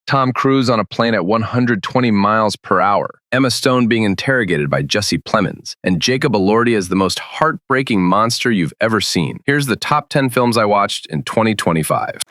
Tom Cruise on a plane at 120 miles per hour, Emma Stone being interrogated by Jesse Plemons, and Jacob Elordi as the most heartbreaking monster you've ever seen. Here's the top 10 films I watched in 2025.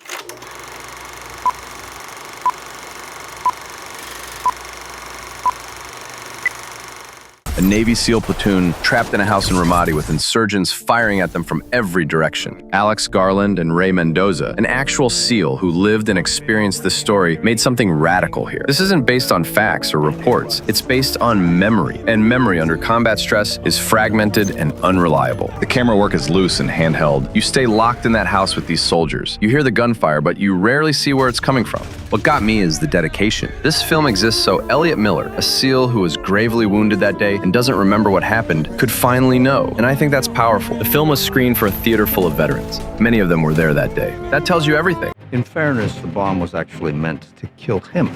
A Navy SEAL platoon trapped in a house in Ramadi with insurgents firing at them from every direction. Alex Garland and Ray Mendoza, an actual SEAL who lived and experienced this story, made something radical here. This isn't based on facts or reports. It's based on memory, and memory under combat stress is fragmented and unreliable. The camera work is loose and handheld. You stay locked in that house with these soldiers. You hear the gunfire, but you rarely see where it's coming from. What got me is the dedication. This film exists so Elliot Miller, a SEAL who was gravely wounded that day and doesn't remember what happened, could finally know. And I think that's powerful. The film was screened for a theater full of veterans. Many of them were there that day. That tells you everything. In fairness, the bomb was actually meant to kill him.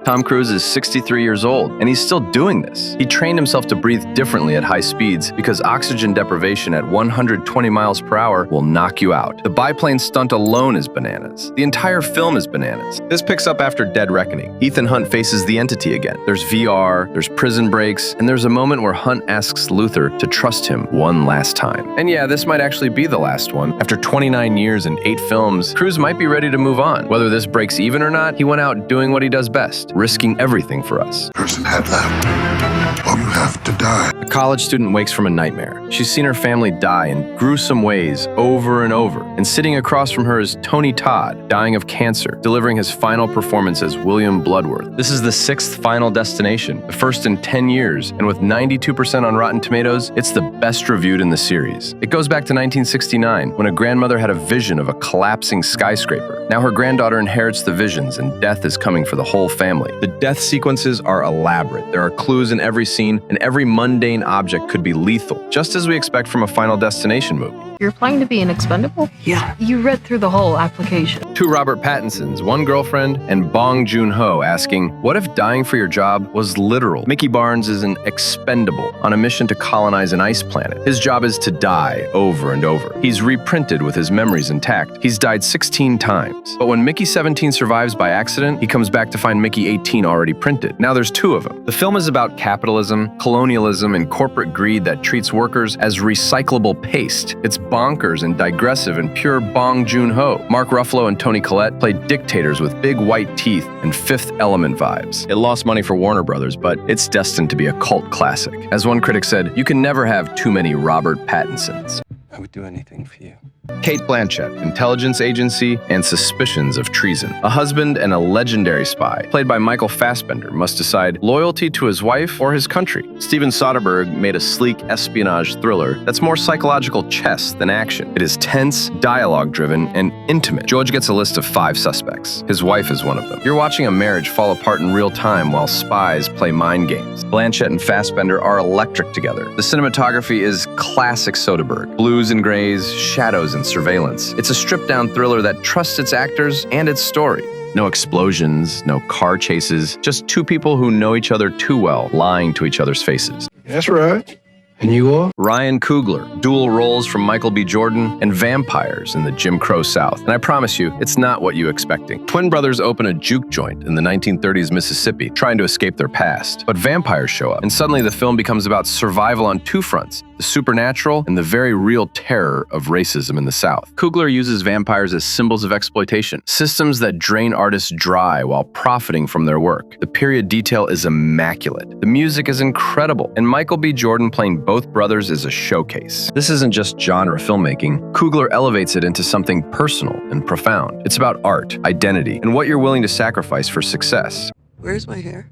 Tom Cruise is 63 years old, and he's still doing this. He trained himself to breathe differently at high speeds because oxygen deprivation at 120 miles per hour will knock you out. The biplane stunt alone is bananas. The entire film is bananas. This picks up after Dead Reckoning. Ethan Hunt faces the entity again. There's VR, there's prison breaks, and there's a moment where Hunt asks Luther to trust him one last time. And yeah, this might actually be the last one. After 29 years and 8 films, Cruise might be ready to move on. Whether this breaks even or not, he went out doing what he does best, risking everything for us. Person had left. Oh, you have to die. A college student wakes from a nightmare. She's seen her family die in gruesome ways over and over. And sitting across from her is Tony Todd, dying of cancer, delivering his final performance as William Bloodworth. This is the 6th Final Destination, the first in 10 years, and with 92% on Rotten Tomatoes, it's the best reviewed in the series. It goes back to 1969, when a grandmother had a vision of a collapsing skyscraper. Now her granddaughter inherits the visions, and death is coming for the whole family. The death sequences are elaborate. There are clues in every scene, and every mundane object could be lethal, just as we expect from a Final Destination movie. You're applying to be an expendable? Yeah. You read through the whole application. 2 Robert Pattinsons, 1 girlfriend, and Bong Joon-ho asking, what if dying for your job was literal? Mickey Barnes is an expendable on a mission to colonize an ice planet. His job is to die over and over. He's reprinted with his memories intact. He's died 16 times. But when Mickey 17 survives by accident, he comes back to find Mickey 18 already printed. Now there's 2 of them. The film is about capitalism, colonialism, and corporate greed that treats workers as recyclable paste. It's bonkers and digressive and pure Bong Joon-ho. Mark Ruffalo and Toni Collette play dictators with big white teeth and Fifth Element vibes. It lost money for Warner Brothers, but it's destined to be a cult classic. As one critic said, you can never have too many Robert Pattinsons. I would do anything for you. Cate Blanchett, intelligence agency, and suspicions of treason. A husband and a legendary spy, played by Michael Fassbender, must decide loyalty to his wife or his country. Steven Soderbergh made a sleek espionage thriller that's more psychological chess than action. It is tense, dialogue-driven, and intimate. George gets a list of 5 suspects. His wife is one of them. You're watching a marriage fall apart in real time while spies play mind games. Blanchett and Fassbender are electric together. The cinematography is classic Soderbergh. Blues and grays, shadows and surveillance. It's a stripped-down thriller that trusts its actors and its story. No explosions, no car chases, just 2 people who know each other too well, lying to each other's faces. That's right. And you are? Ryan Coogler, dual roles from Michael B. Jordan, and vampires in the Jim Crow South. And I promise you, it's not what you're expecting. Twin brothers open a juke joint in the 1930s Mississippi, trying to escape their past. But vampires show up, and suddenly the film becomes about survival on 2 fronts: the supernatural and the very real terror of racism in the South. Coogler uses vampires as symbols of exploitation, systems that drain artists dry while profiting from their work. The period detail is immaculate. The music is incredible, and Michael B. Jordan playing both brothers is a showcase. This isn't just genre filmmaking. Coogler elevates it into something personal and profound. It's about art, identity, and what you're willing to sacrifice for success. Where's my hair?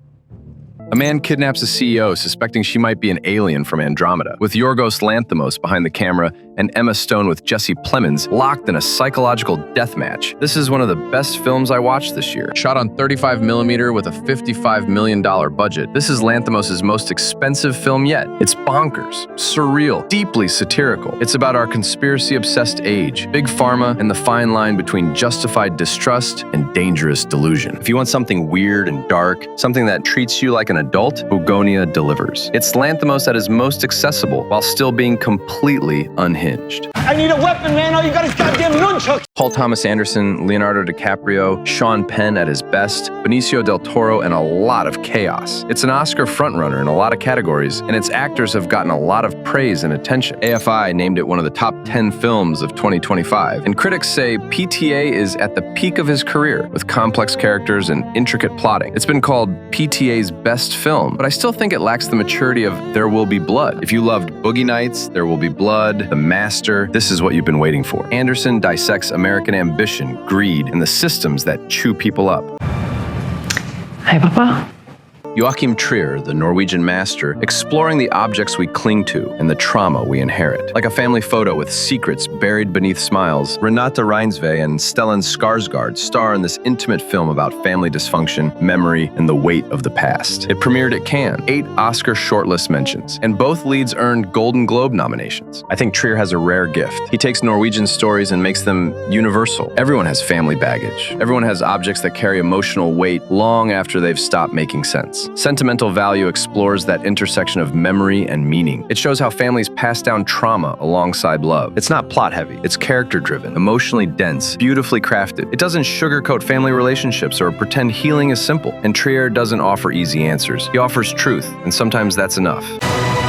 A man kidnaps a CEO suspecting she might be an alien from Andromeda, with Yorgos Lanthimos behind the camera and Emma Stone with Jesse Plemons locked in a psychological death match. This is one of the best films I watched this year. Shot on 35mm with a $55 million budget, this is Lanthimos' most expensive film yet. It's bonkers, surreal, deeply satirical. It's about our conspiracy-obsessed age, big pharma, and the fine line between justified distrust and dangerous delusion. If you want something weird and dark, something that treats you like an adult, Bugonia delivers. It's Lanthimos at his most accessible while still being completely unhinged. unhinged. I need a weapon, man. All you got is goddamn nunchucks. Paul Thomas Anderson, Leonardo DiCaprio, Sean Penn at his best, Benicio del Toro, and a lot of chaos. It's an Oscar frontrunner in a lot of categories, and its actors have gotten a lot of praise and attention. AFI named it one of the top 10 films of 2025, and critics say PTA is at the peak of his career, with complex characters and intricate plotting. It's been called PTA's best film, but I still think it lacks the maturity of There Will Be Blood. If you loved Boogie Nights, There Will Be Blood, The Master, this is what you've been waiting for. Anderson dissects American ambition, greed, and the systems that chew people up. Hi, Papa. Joachim Trier, the Norwegian master, exploring the objects we cling to and the trauma we inherit. Like a family photo with secrets buried beneath smiles, Renate Reinsve and Stellan Skarsgård star in this intimate film about family dysfunction, memory, and the weight of the past. It premiered at Cannes, 8 Oscar shortlist mentions, and both leads earned Golden Globe nominations. I think Trier has a rare gift. He takes Norwegian stories and makes them universal. Everyone has family baggage. Everyone has objects that carry emotional weight long after they've stopped making sense. Sentimental Value explores that intersection of memory and meaning. It shows how families pass down trauma alongside love. It's not plot-heavy. It's character-driven, emotionally dense, beautifully crafted. It doesn't sugarcoat family relationships or pretend healing is simple. And Trier doesn't offer easy answers. He offers truth, and sometimes that's enough.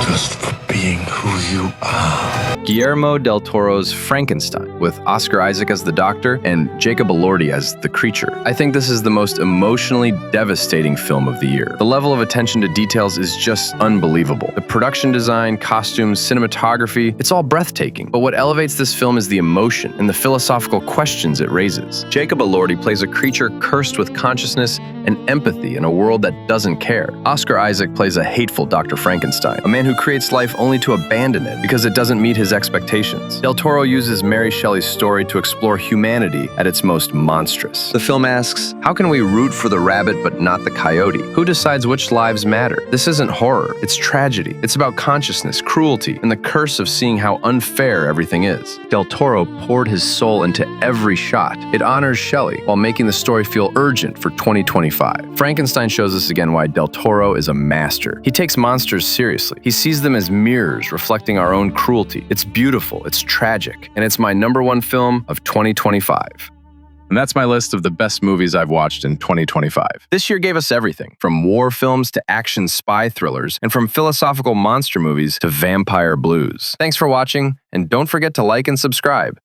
Just for being who you are. Guillermo del Toro's Frankenstein, with Oscar Isaac as the doctor and Jacob Elordi as the creature. I think this is the most emotionally devastating film of the year. The level of attention to details is just unbelievable. The production design, costumes, cinematography, it's all breathtaking. But what elevates this film is the emotion and the philosophical questions it raises. Jacob Elordi plays a creature cursed with consciousness and empathy in a world that doesn't care. Oscar Isaac plays a hateful Dr. Frankenstein, a man who creates life only to abandon it because it doesn't meet his expectations. Del Toro uses Mary Shelley's story to explore humanity at its most monstrous. The film asks, how can we root for the rabbit but not the coyote? Who decides which lives matter? This isn't horror, it's tragedy. It's about consciousness, cruelty, and the curse of seeing how unfair everything is. Del Toro poured his soul into every shot. It honors Shelley while making the story feel urgent for 2025. Frankenstein shows us again why Del Toro is a master. He takes monsters seriously. He sees them as mirrors reflecting our own cruelty. It's beautiful, it's tragic, and it's my #1 film of 2025. And that's my list of the best movies I've watched in 2025. This year gave us everything, from war films to action spy thrillers, and from philosophical monster movies to vampire blues. Thanks for watching, and don't forget to like and subscribe.